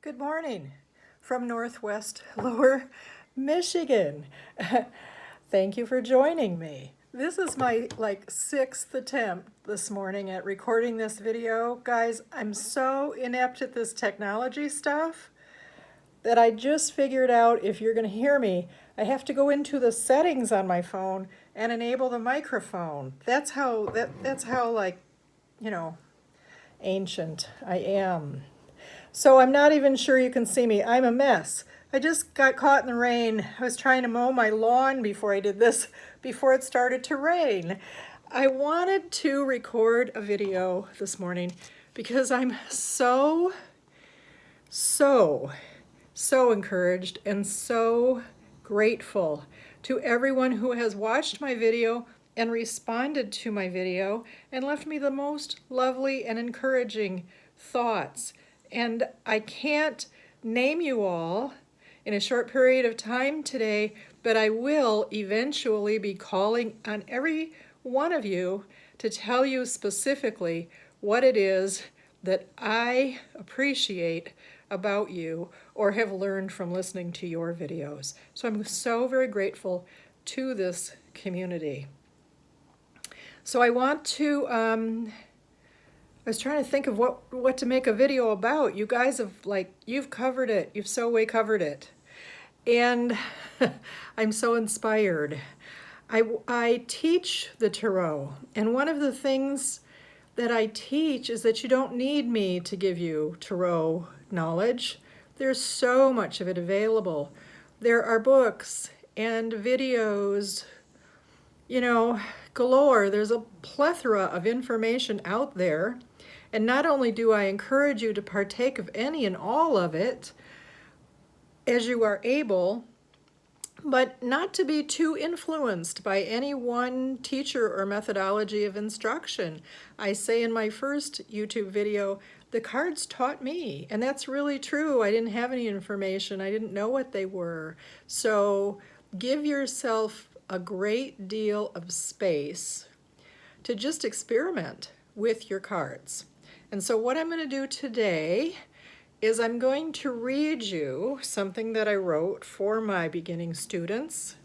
Good morning from Northwest Lower Michigan. Thank you for joining me. This is my sixth attempt this morning at recording this video. Guys, I'm so inept at this technology stuff that I just figured out if you're going to hear me, I have to go into the settings on my phone and enable the microphone. That's how ancient I am. So I'm not even sure you can see me. I'm a mess. I just got caught in the rain. I was trying to mow my lawn before I did this, before it started to rain. I wanted to record a video this morning because I'm so encouraged and so grateful to everyone who has watched my video and responded to my video and left me the most lovely and encouraging thoughts. And I can't name you all in a short period of time today, but I will eventually be calling on every one of you to tell you specifically what it is that I appreciate about you or have learned from listening to your videos. So I'm so very grateful to this community. So I want to, I was trying to think of what to make a video about. You guys have you've covered it. You've so way covered it. And I'm so inspired. I teach the Tarot, and one of the things that I teach is that you don't need me to give you Tarot knowledge. There's so much of it available. There are books and videos, galore. There's a plethora of information out there. And not only do I encourage you to partake of any and all of it as you are able, but not to be too influenced by any one teacher or methodology of instruction. I say in my first YouTube video, the cards taught me, and that's really true. I didn't have any information. I didn't know what they were. So give yourself a great deal of space to just experiment with your cards. And so what I'm going to do today is I'm going to read you something that I wrote for my beginning students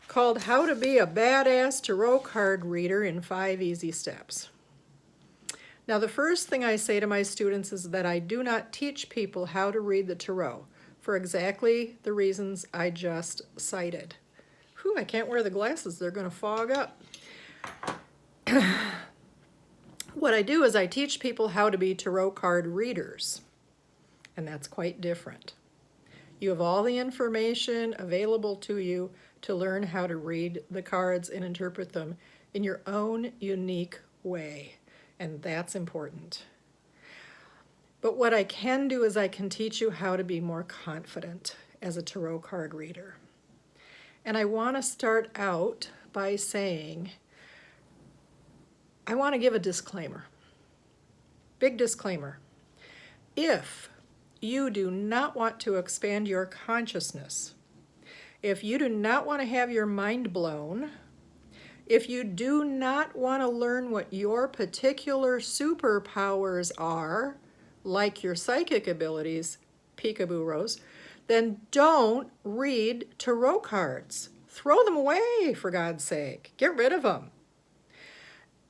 called How to Be a Badass Tarot Card Reader in 5 Easy Steps. Now, the first thing I say to my students is that I do not teach people how to read the Tarot for exactly the reasons I just cited. Whew, I can't wear the glasses. They're going to fog up. What I do is I teach people how to be tarot card readers, and that's quite different. You have all the information available to you to learn how to read the cards and interpret them in your own unique way, and that's important. But what I can do is I can teach you how to be more confident as a tarot card reader. And I want to start out by saying, I want to give a disclaimer. Big disclaimer. If you do not want to expand your consciousness, if you do not want to have your mind blown, if you do not want to learn what your particular superpowers are, like your psychic abilities, peekaboo Rose, then don't read tarot cards. Throw them away, for God's sake. Get rid of them.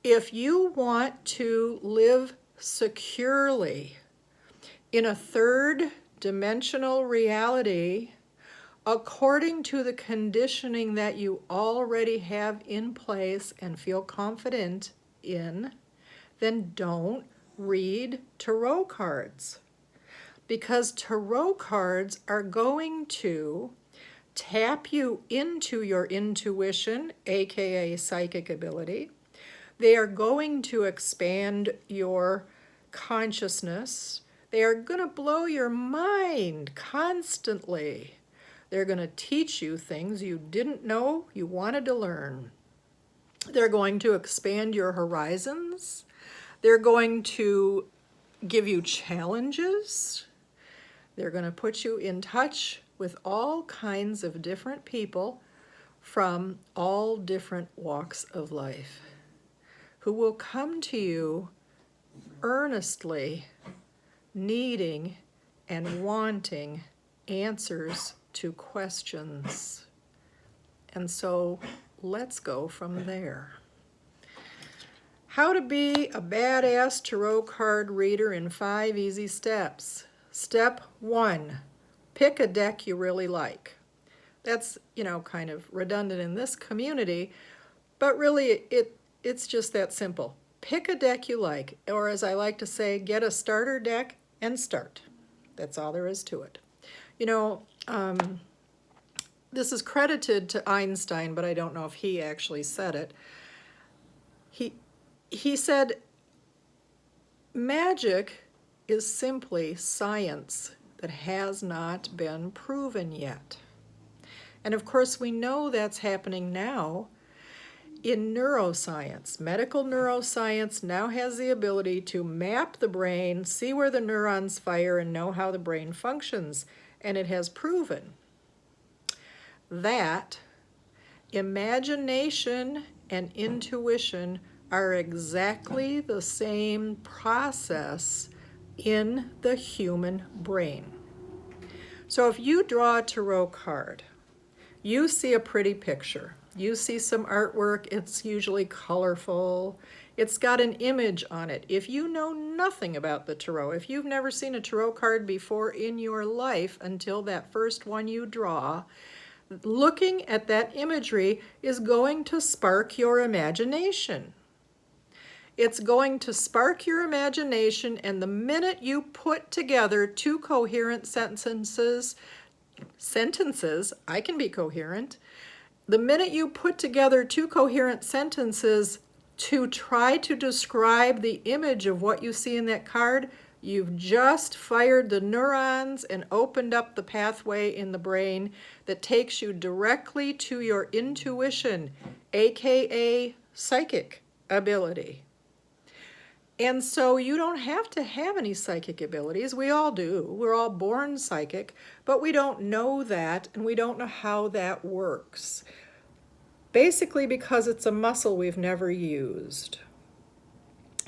If you want to live securely in a third dimensional reality according to the conditioning that you already have in place and feel confident in, then don't read tarot cards. Because tarot cards are going to tap you into your intuition, aka psychic ability. They are going to expand your consciousness. They are going to blow your mind constantly. They're going to teach you things you didn't know you wanted to learn. They're going to expand your horizons. They're going to give you challenges. They're going to put you in touch with all kinds of different people from all different walks of life, who will come to you earnestly needing and wanting answers to questions. And so let's go from there. How to be a badass tarot card reader in 5 easy steps. Step 1, pick a deck you really like. That's, kind of redundant in this community, but really it's just that simple. Pick a deck you like, or as I like to say, get a starter deck and start. That's all there is to it. This is credited to Einstein, but I don't know if he actually said it. He said, magic is simply science that has not been proven yet. And of course, we know that's happening now in neuroscience. Medical neuroscience now has the ability to map the brain, see where the neurons fire, and know how the brain functions. And it has proven that imagination and intuition are exactly the same process in the human brain. So if you draw a tarot card, you see a pretty picture. You see some artwork, it's usually colorful. It's got an image on it. If you know nothing about the tarot, if you've never seen a tarot card before in your life until that first one you draw, looking at that imagery is going to spark your imagination. It's going to spark your imagination, and the minute you put together 2 coherent sentences, I can be coherent. The minute you put together 2 coherent sentences to try to describe the image of what you see in that card, you've just fired the neurons and opened up the pathway in the brain that takes you directly to your intuition, aka psychic ability. And so you don't have to have any psychic abilities. We all do. We're all born psychic, but we don't know that, and we don't know how that works. Basically because it's a muscle we've never used.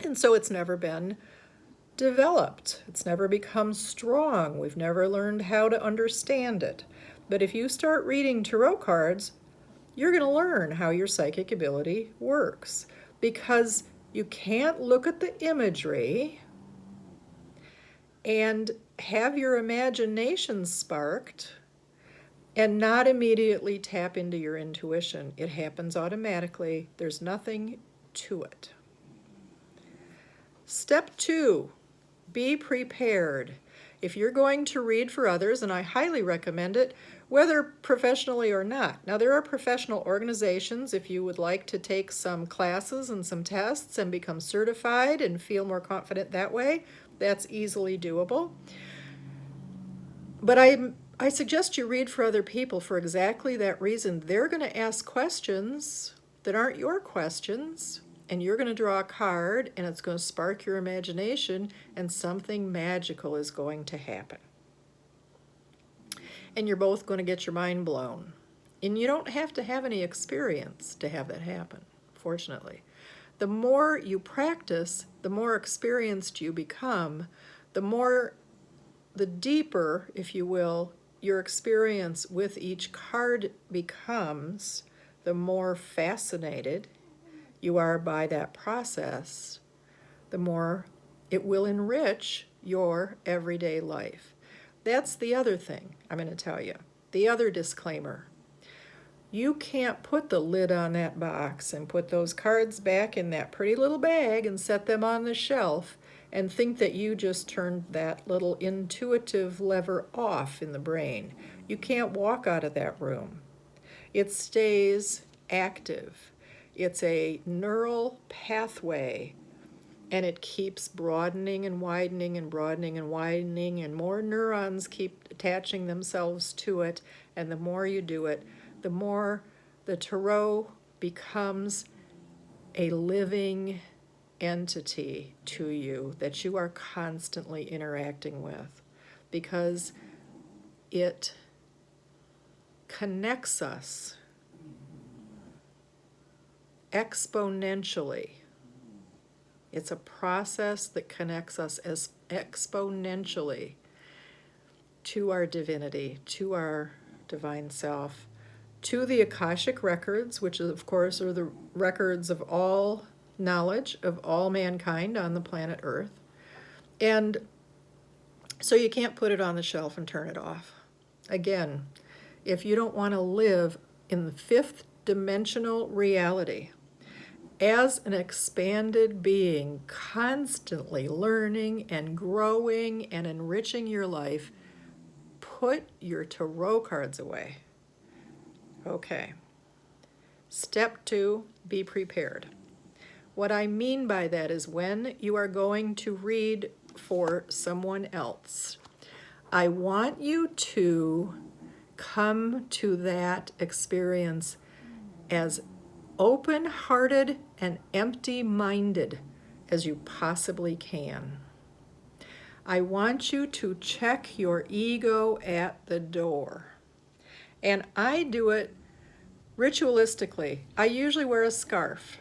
And so it's never been developed. It's never become strong. We've never learned how to understand it. But if you start reading tarot cards, you're going to learn how your psychic ability works, because you can't look at the imagery and have your imagination sparked and not immediately tap into your intuition. It happens automatically. There's nothing to it. Step 2, be prepared. If you're going to read for others, and I highly recommend it, whether professionally or not. Now, there are professional organizations. If you would like to take some classes and some tests and become certified and feel more confident that way, that's easily doable. But I suggest you read for other people for exactly that reason. They're going to ask questions that aren't your questions, and you're going to draw a card, and it's going to spark your imagination, and something magical is going to happen. And you're both going to get your mind blown. And you don't have to have any experience to have that happen, fortunately. The more you practice, the more experienced you become, the deeper, if you will, your experience with each card becomes, the more fascinated you are by that process, the more it will enrich your everyday life. That's the other thing I'm going to tell you. The other disclaimer. You can't put the lid on that box and put those cards back in that pretty little bag and set them on the shelf and think that you just turned that little intuitive lever off in the brain. You can't walk out of that room. It stays active. It's a neural pathway, and it keeps broadening and widening and broadening and widening, and more neurons keep attaching themselves to it, and the more you do it, the more the tarot becomes a living entity to you that you are constantly interacting with, because it connects us exponentially. It's a process that connects us as exponentially. to our divinity, to our divine self, to the Akashic records, which of course are the records of all knowledge of all mankind on the planet Earth. And so you can't put it on the shelf and turn it off. Again, if you don't want to live in the fifth dimensional reality as an expanded being, constantly learning and growing and enriching your life, put your tarot cards away. Okay. Step 2, be prepared. What I mean by that is when you are going to read for someone else, I want you to come to that experience as open-hearted and empty-minded as you possibly can. I want you to check your ego at the door. And I do it ritualistically. I usually wear a scarf.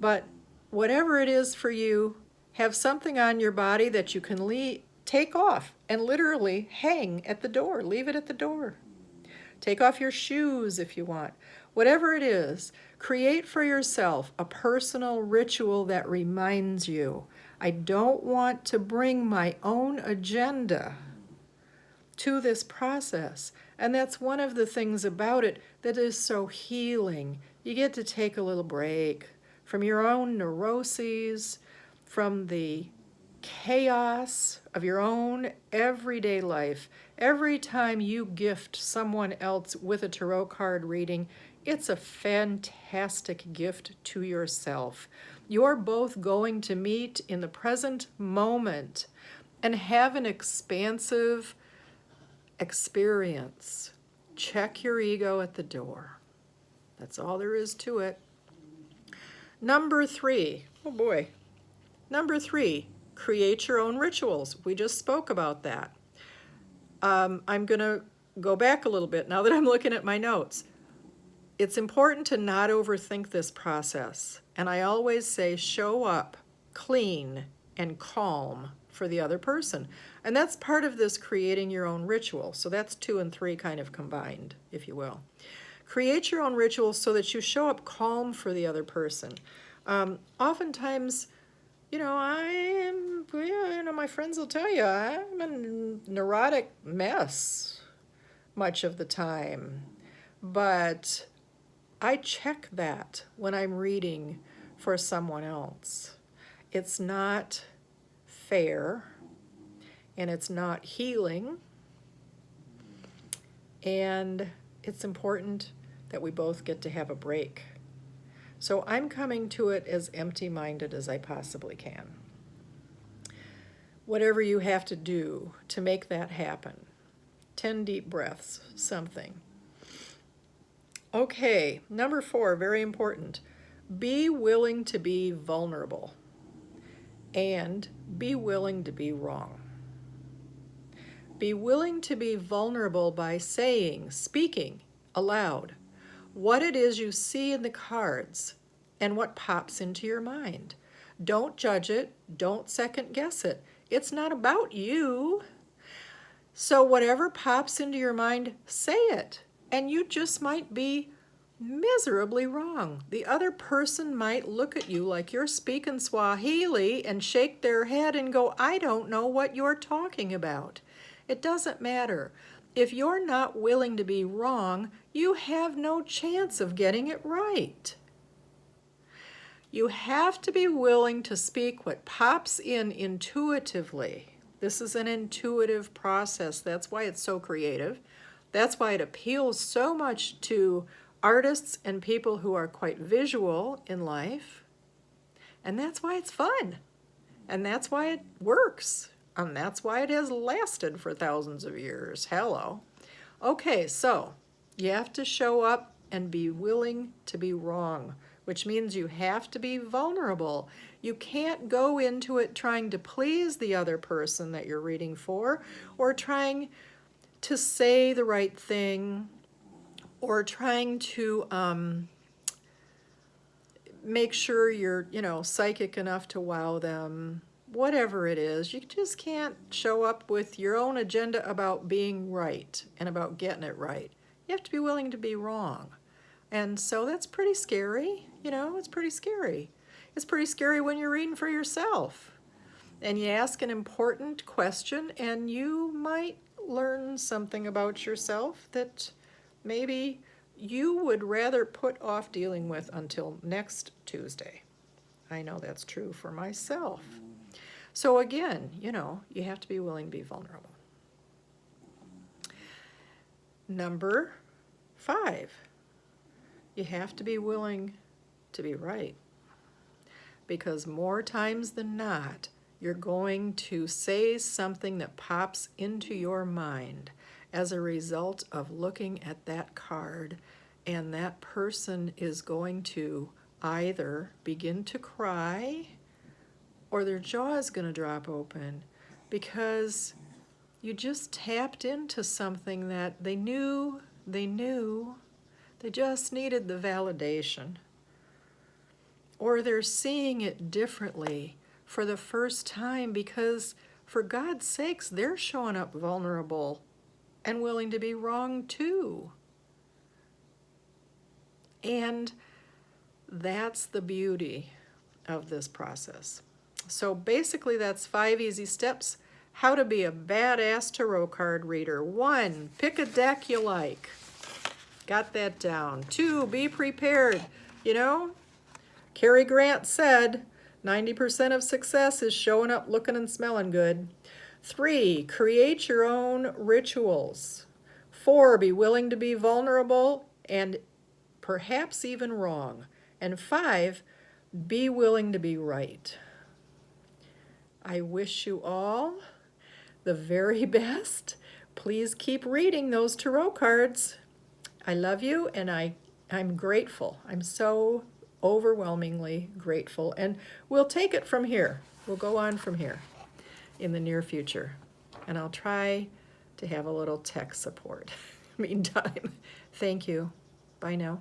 But whatever it is for you, have something on your body that you can take off and literally hang at the door. Leave it at the door. Take off your shoes if you want. Whatever it is, create for yourself a personal ritual that reminds you. I don't want to bring my own agenda to this process. And that's one of the things about it that is so healing. You get to take a little break from your own neuroses, from the chaos of your own everyday life. Every time you gift someone else with a tarot card reading, it's a fantastic gift to yourself. You're both going to meet in the present moment and have an expansive experience. Check your ego at the door. That's all there is to it. Number 3, oh boy. Number 3, create your own rituals. We just spoke about that. I'm going to go back a little bit now that I'm looking at my notes. It's important to not overthink this process. And I always say show up clean and calm for the other person. And that's part of this creating your own ritual. So that's 2 and 3 kind of combined, if you will. Create your own rituals so that you show up calm for the other person. Oftentimes, my friends will tell you, I'm a neurotic mess much of the time. But I check that when I'm reading for someone else. It's not fair, and it's not healing, and it's important that we both get to have a break. So I'm coming to it as empty-minded as I possibly can. Whatever you have to do to make that happen. 10 deep breaths, something. Okay, number 4, very important. Be willing to be vulnerable and be willing to be wrong. Be willing to be vulnerable by speaking aloud, what it is you see in the cards and what pops into your mind. Don't judge it. Don't second guess it. It's not about you. So whatever pops into your mind, say it. And you just might be miserably wrong. The other person might look at you like you're speaking Swahili and shake their head and go, I don't know what you're talking about. It doesn't matter. If you're not willing to be wrong, you have no chance of getting it right. You have to be willing to speak what pops in intuitively. This is an intuitive process. That's why it's so creative. That's why it appeals so much to artists and people who are quite visual in life. And that's why it's fun. And that's why it works. And that's why it has lasted for thousands of years. Hello. Okay, so you have to show up and be willing to be wrong, which means you have to be vulnerable. You can't go into it trying to please the other person that you're reading for, or trying to say the right thing, or trying to make sure you're, psychic enough to wow them. whatever it is, you just can't show up with your own agenda about being right and about getting it right. You have to be willing to be wrong. And so that's pretty scary, it's pretty scary. It's pretty scary when you're reading for yourself and you ask an important question and you might learn something about yourself that maybe you would rather put off dealing with until next Tuesday. I know that's true for myself. So again, you have to be willing to be vulnerable. Number 5, you have to be willing to be right. Because more times than not, you're going to say something that pops into your mind as a result of looking at that card, and that person is going to either begin to cry or their jaw is going to drop open because you just tapped into something that they knew, they just needed the validation. Or they're seeing it differently for the first time because, for God's sakes, they're showing up vulnerable and willing to be wrong too. And that's the beauty of this process. So basically that's 5 easy steps how to be a badass tarot card reader. 1, pick a deck you like. Got that down. 2, be prepared. Cary Grant said 90% of success is showing up looking and smelling good. 3, create your own rituals. 4, be willing to be vulnerable and perhaps even wrong. And 5, be willing to be right. I wish you all the very best. Please keep reading those tarot cards. I love you, and I'm grateful. I'm so overwhelmingly grateful. And we'll take it from here. We'll go on from here in the near future. And I'll try to have a little tech support. Meantime, thank you. Bye now.